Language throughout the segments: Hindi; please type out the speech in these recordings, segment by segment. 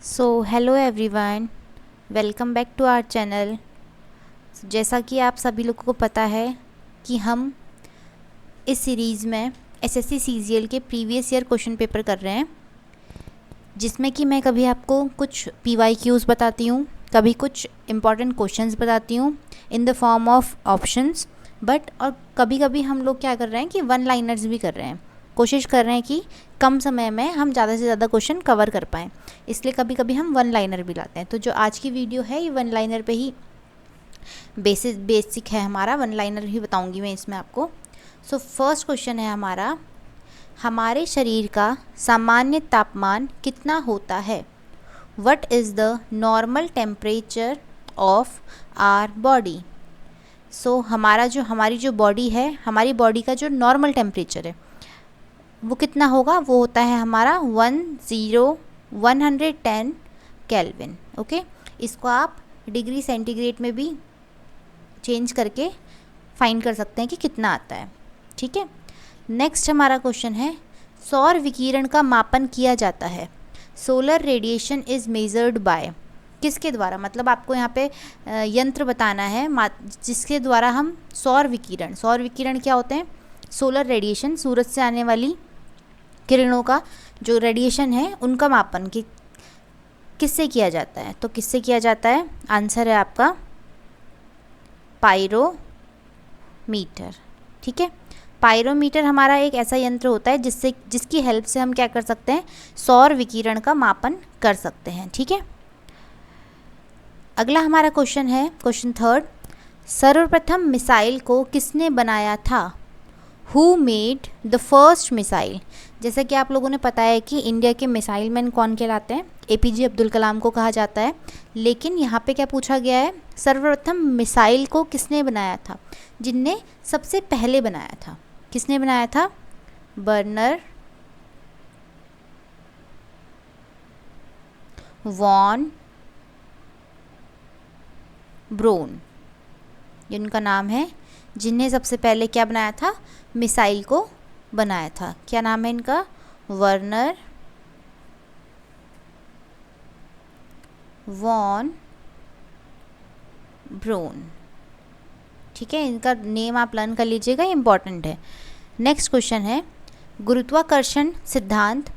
So hello everyone, welcome back to our channel. जैसा कि आप सभी लोगों को पता है कि हम इस सीरीज़ में एसएससी सीजीएल के प्रीवियस ईयर क्वेश्चन पेपर कर रहे हैं, जिसमें कि मैं कभी आपको कुछ पीवाईक्यूज़ बताती हूँ, कभी कुछ इम्पॉर्टेंट क्वेश्चंस बताती हूँ in the form of options. और कभी कभी हम लोग क्या कर रहे हैं कि वन लाइनर्स भी कर रहे हैं, कोशिश कर रहे हैं कि कम समय में हम ज़्यादा से ज़्यादा क्वेश्चन कवर कर पाएँ, इसलिए कभी कभी हम वन लाइनर भी लाते हैं। तो जो आज की वीडियो है ये वन लाइनर पे ही बेसिक है हमारा, वन लाइनर ही बताऊंगी मैं इसमें आपको। सो फर्स्ट क्वेश्चन है हमारा, हमारे शरीर का सामान्य तापमान कितना होता है? What is the normal temperature of our body? So हमारी जो बॉडी है, हमारी बॉडी का जो नॉर्मल टेम्परेचर है वो कितना होगा? वो होता है हमारा 110 केल्विन। ओके, इसको आप डिग्री सेंटीग्रेड में भी चेंज करके फाइंड कर सकते हैं कि कितना आता है। ठीक है, नेक्स्ट हमारा क्वेश्चन है, सौर विकिरण का मापन किया जाता है। Solar radiation is measured by, किसके द्वारा? मतलब आपको यहाँ पे यंत्र बताना है जिसके द्वारा हम सौर विकिरण क्या होते हैं? सोलर रेडिएशन, सूरज से आने वाली किरणों का जो रेडिएशन है उनका मापन किससे किया जाता है? तो किससे किया जाता है? आंसर है आपका पायरोमीटर। ठीक है, पायरोमीटर हमारा एक ऐसा यंत्र होता है जिसकी हेल्प से हम क्या कर सकते हैं? सौर विकिरण का मापन कर सकते हैं। ठीक है, अगला हमारा क्वेश्चन है, क्वेश्चन थर्ड, सर्वप्रथम मिसाइल को किसने बनाया था? Who made the first missile? जैसा कि आप लोगों ने पता है कि इंडिया के मिसाइल मैन कौन कहलाते हैं? एपीजे अब्दुल कलाम को कहा जाता है। लेकिन यहाँ पे क्या पूछा गया है? सर्वप्रथम मिसाइल को किसने बनाया था? जिनने सबसे पहले बनाया था, किसने बनाया था? बर्नर वॉन ब्रोन, ये उनका नाम है, जिन्हें सबसे पहले क्या बनाया था? मिसाइल को बनाया था। क्या नाम है इनका? Wernher von Braun. ठीक है, इनका नेम आप लर्न कर लीजिएगा, इम्पॉर्टेंट है। नेक्स्ट क्वेश्चन है, गुरुत्वाकर्षण सिद्धांत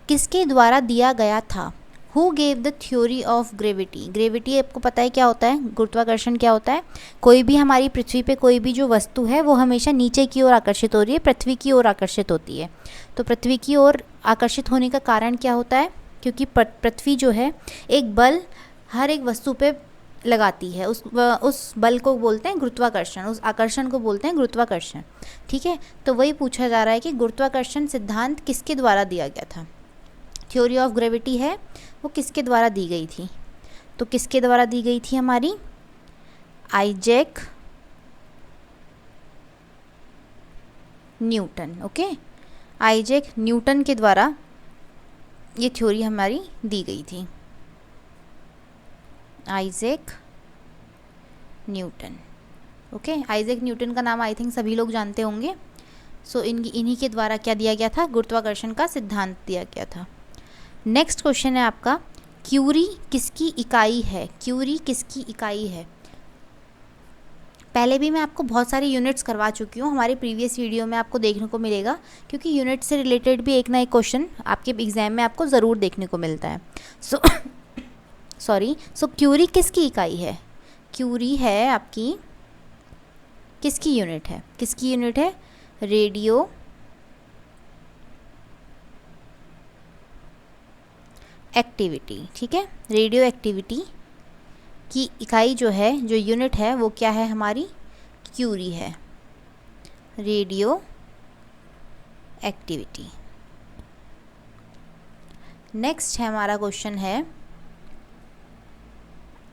किसके द्वारा दिया गया था? Who gave the theory of gravity? Gravity आपको पता है क्या होता है? गुरुत्वाकर्षण क्या होता है? कोई भी हमारी पृथ्वी पे कोई भी जो वस्तु है वो हमेशा नीचे की ओर आकर्षित हो रही है, पृथ्वी की ओर आकर्षित होती है। तो पृथ्वी की ओर आकर्षित होने का कारण क्या होता है? क्योंकि पृथ्वी जो है एक बल हर एक वस्तु पे लगाती है, उस बल को बोलते हैं गुरुत्वाकर्षण, उस आकर्षण को बोलते हैं गुरुत्वाकर्षण। ठीक है, तो वही पूछा जा रहा है कि गुरुत्वाकर्षण सिद्धांत किसके द्वारा दिया गया था? थ्योरी ऑफ ग्रेविटी है वो किसके द्वारा दी गई थी? तो किसके द्वारा दी गई थी? हमारी Isaac Newton. Okay, Isaac Newton के द्वारा ये थ्योरी हमारी दी गई थी, Isaac Newton. Okay, Isaac Newton का नाम आई थिंक सभी लोग जानते होंगे। सो इन्हीं के द्वारा क्या दिया गया था? गुरुत्वाकर्षण का सिद्धांत दिया गया था। नेक्स्ट क्वेश्चन है आपका, क्यूरी किसकी इकाई है? क्यूरी किसकी इकाई है? पहले भी मैं आपको बहुत सारी यूनिट्स करवा चुकी हूँ, हमारे प्रीवियस वीडियो में आपको देखने को मिलेगा, क्योंकि यूनिट से रिलेटेड भी एक ना एक क्वेश्चन आपके एग्जाम में आपको ज़रूर देखने को मिलता है। सो क्यूरी किसकी इकाई है? क्यूरी है आपकी किसकी यूनिट है? किसकी यूनिट है? Radio activity. ठीक है, रेडियो एक्टिविटी की इकाई जो है, जो यूनिट है वो क्या है? हमारी क्यूरी है, रेडियो एक्टिविटी। नेक्स्ट है हमारा क्वेश्चन है,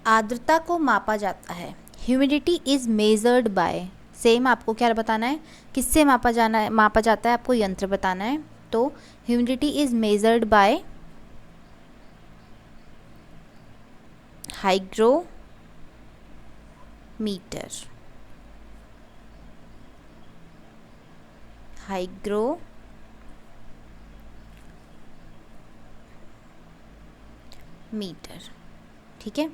आर्द्रता को मापा जाता है। Humidity is measured bye, same आपको क्या बताना है? किससे मापा जाता है? आपको यंत्र बताना है। तो humidity is measured by hygrometer. Meter. ठीक है,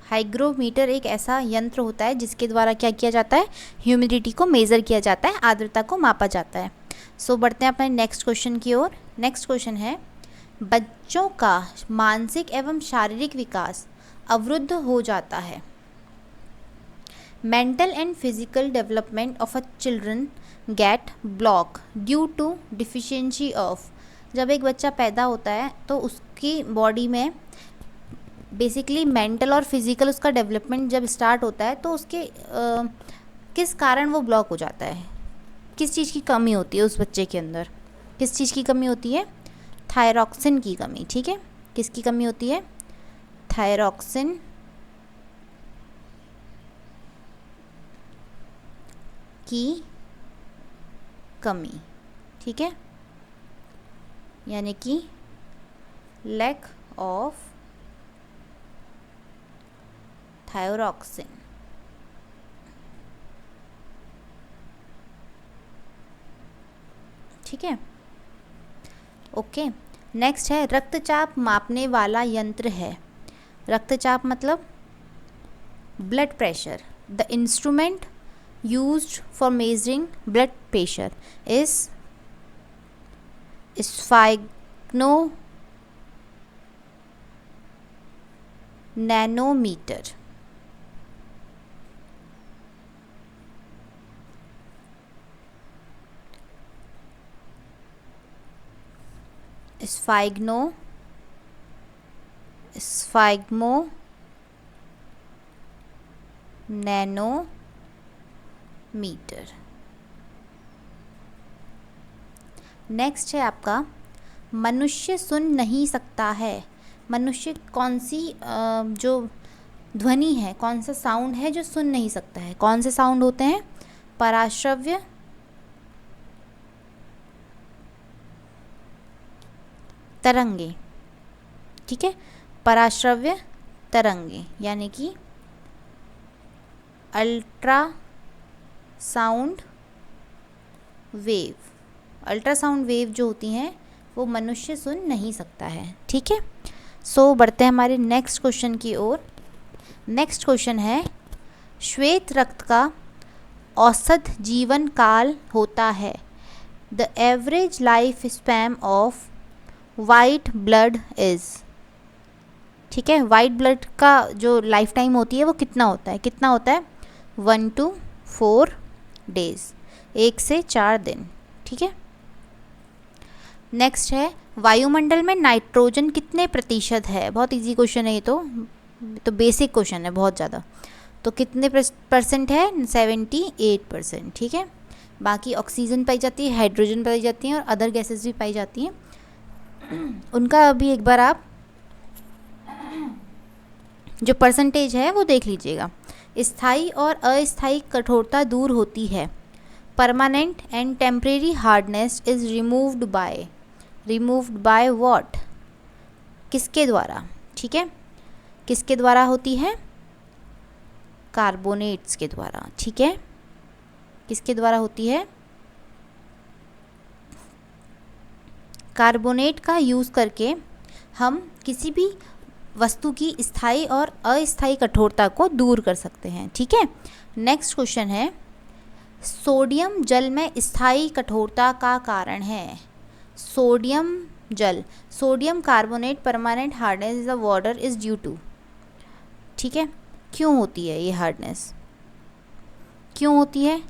हाइग्रोमीटर एक ऐसा यंत्र होता है जिसके द्वारा क्या किया जाता है, ह्यूमिडिटी को मेज़र किया जाता है, आर्द्रता को मापा जाता है। सो बढ़ते हैं अपने नेक्स्ट क्वेश्चन की ओर। नेक्स्ट क्वेश्चन है, बच्चों का मानसिक एवं शारीरिक विकास अवरुद्ध हो जाता है। Mental and physical development of a children get block due to deficiency of. जब एक बच्चा पैदा होता है तो उसकी बॉडी में बेसिकली मेंटल और फिजिकल उसका डेवलपमेंट जब स्टार्ट होता है तो उसके किस कारण वो ब्लॉक हो जाता है, किस चीज़ की कमी होती है उस बच्चे के अंदर, किस चीज़ की कमी होती है, थायरॉक्सिन की कमी। ठीक है, किसकी कमी होती है, थायरॉक्सिन की कमी। ठीक है, यानी कि लैक ऑफ थायरॉक्सिन। ठीक है, ओके। नेक्स्ट है, रक्तचाप मापने वाला यंत्र है। रक्तचाप मतलब blood pressure. The instrument used for measuring blood pressure is sphygmonanometer। sphygmonanometer। Next है आपका, मनुष्य सुन नहीं सकता है। मनुष्य कौन सी जो ध्वनि है, कौन सा साउंड है जो सुन नहीं सकता है। कौन से साउंड होते हैं, पराश्रव्य, तरंगे। ठीक है, पराश्रव्य तरंगे यानी कि अल्ट्रासाउंड वेव। अल्ट्रासाउंड वेव जो होती हैं वो मनुष्य सुन नहीं सकता है। ठीक है, सो बढ़ते हैं हमारे नेक्स्ट क्वेश्चन की ओर। नेक्स्ट क्वेश्चन है, श्वेत रक्त का औसत जीवन काल होता है। The average life span of white blood is. ठीक है, वाइट ब्लड का जो लाइफ टाइम होती है वो कितना होता है, 1 to 4 डेज, 1 से 4 दिन। ठीक है, नेक्स्ट है, वायुमंडल में नाइट्रोजन कितने प्रतिशत है। बहुत इजी क्वेश्चन है ये तो बेसिक क्वेश्चन है बहुत ज़्यादा। तो कितने परसेंट है, 78%। ठीक है, बाकी ऑक्सीजन पाई जाती है, हाइड्रोजन पाई जाती हैं और अदर गैसेस भी पाई जाती हैं। उनका अभी एक बार आप जो परसेंटेज है वो देख लीजिएगा। स्थायी और अस्थायी कठोरता दूर होती है। Permanent and temporary hardness is removed by what, किसके द्वारा। ठीक है, किसके द्वारा होती है, कार्बोनेट्स के द्वारा। ठीक है, किसके द्वारा होती है, कार्बोनेट का यूज़ करके हम किसी भी वस्तु की स्थायी और अस्थायी कठोरता को दूर कर सकते हैं। ठीक है, नेक्स्ट क्वेश्चन है, सोडियम जल में स्थायी कठोरता का कारण है। Sodium carbonate permanent hardness is a water is due to. ठीक है, क्यों होती है ये हार्डनेस, क्यों होती है,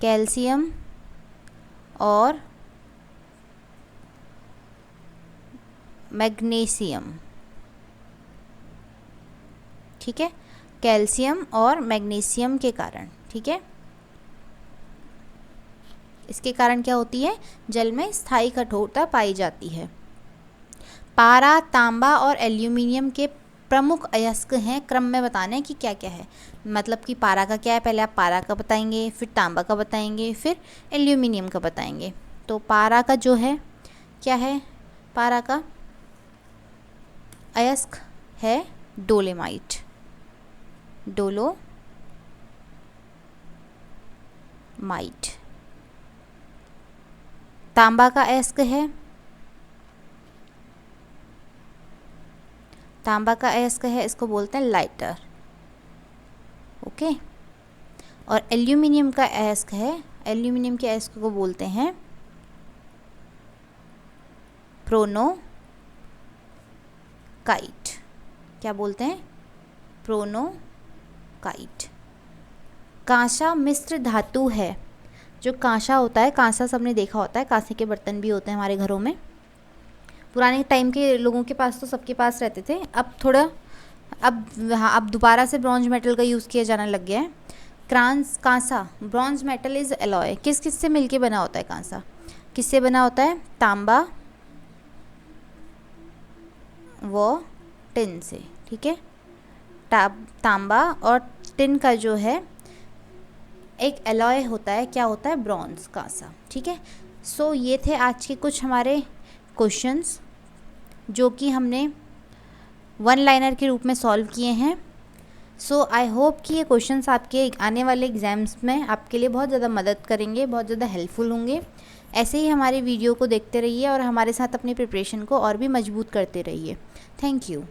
कैल्शियम और मैग्नीशियम। ठीक है, कैल्शियम और मैग्नीशियम के कारण। ठीक है, इसके कारण क्या होती है, जल में स्थायी कठोरता पाई जाती है। पारा, तांबा और एल्यूमिनियम के प्रमुख अयस्क हैं, क्रम में बताने कि क्या क्या है। मतलब कि पारा का क्या है, पहले आप पारा का बताएंगे, फिर तांबा का बताएंगे, फिर एल्यूमिनियम का बताएंगे। तो पारा का जो है क्या है, पारा का अयस्क है डोलेमाइट, तांबा का अयस्क है, तांबा का अयस्क है, इसको बोलते हैं लाइटर। ओके। और एल्यूमिनियम का अयस्क है, एल्यूमिनियम के अयस्क को बोलते हैं प्रोनोकाइट। क्या बोलते हैं? प्रोनोकाइट। कांसा मिश्र धातु है। जो कांसा होता है, कांसा सबने देखा होता है, कांसे के बर्तन भी होते हैं हमारे घरों में। पुराने टाइम के लोगों के पास तो सबके पास रहते थे, अब थोड़ा अब दोबारा से ब्रॉन्ज मेटल का यूज़ किया जाने लग गया है। कांसा ब्रॉन्ज मेटल इज़ एलॉय। किस किस से मिलके बना होता है कांसा? किससे बना होता है? तांबा व टिन से। ठीक है, तांबा और टिन का जो है एक एलॉय होता है, क्या होता है? ब्रॉन्ज, कांसा। ठीक है। सो ये थे आज के कुछ हमारे क्वेश्चंस जो कि हमने वन लाइनर के रूप में सॉल्व किए हैं। सो आई होप कि ये क्वेश्चंस आपके आने वाले एग्ज़ाम्स में आपके लिए बहुत ज़्यादा मदद करेंगे, बहुत ज़्यादा हेल्पफुल होंगे। ऐसे ही हमारे वीडियो को देखते रहिए और हमारे साथ अपनी प्रिपरेशन को और भी मजबूत करते रहिए। Thank you.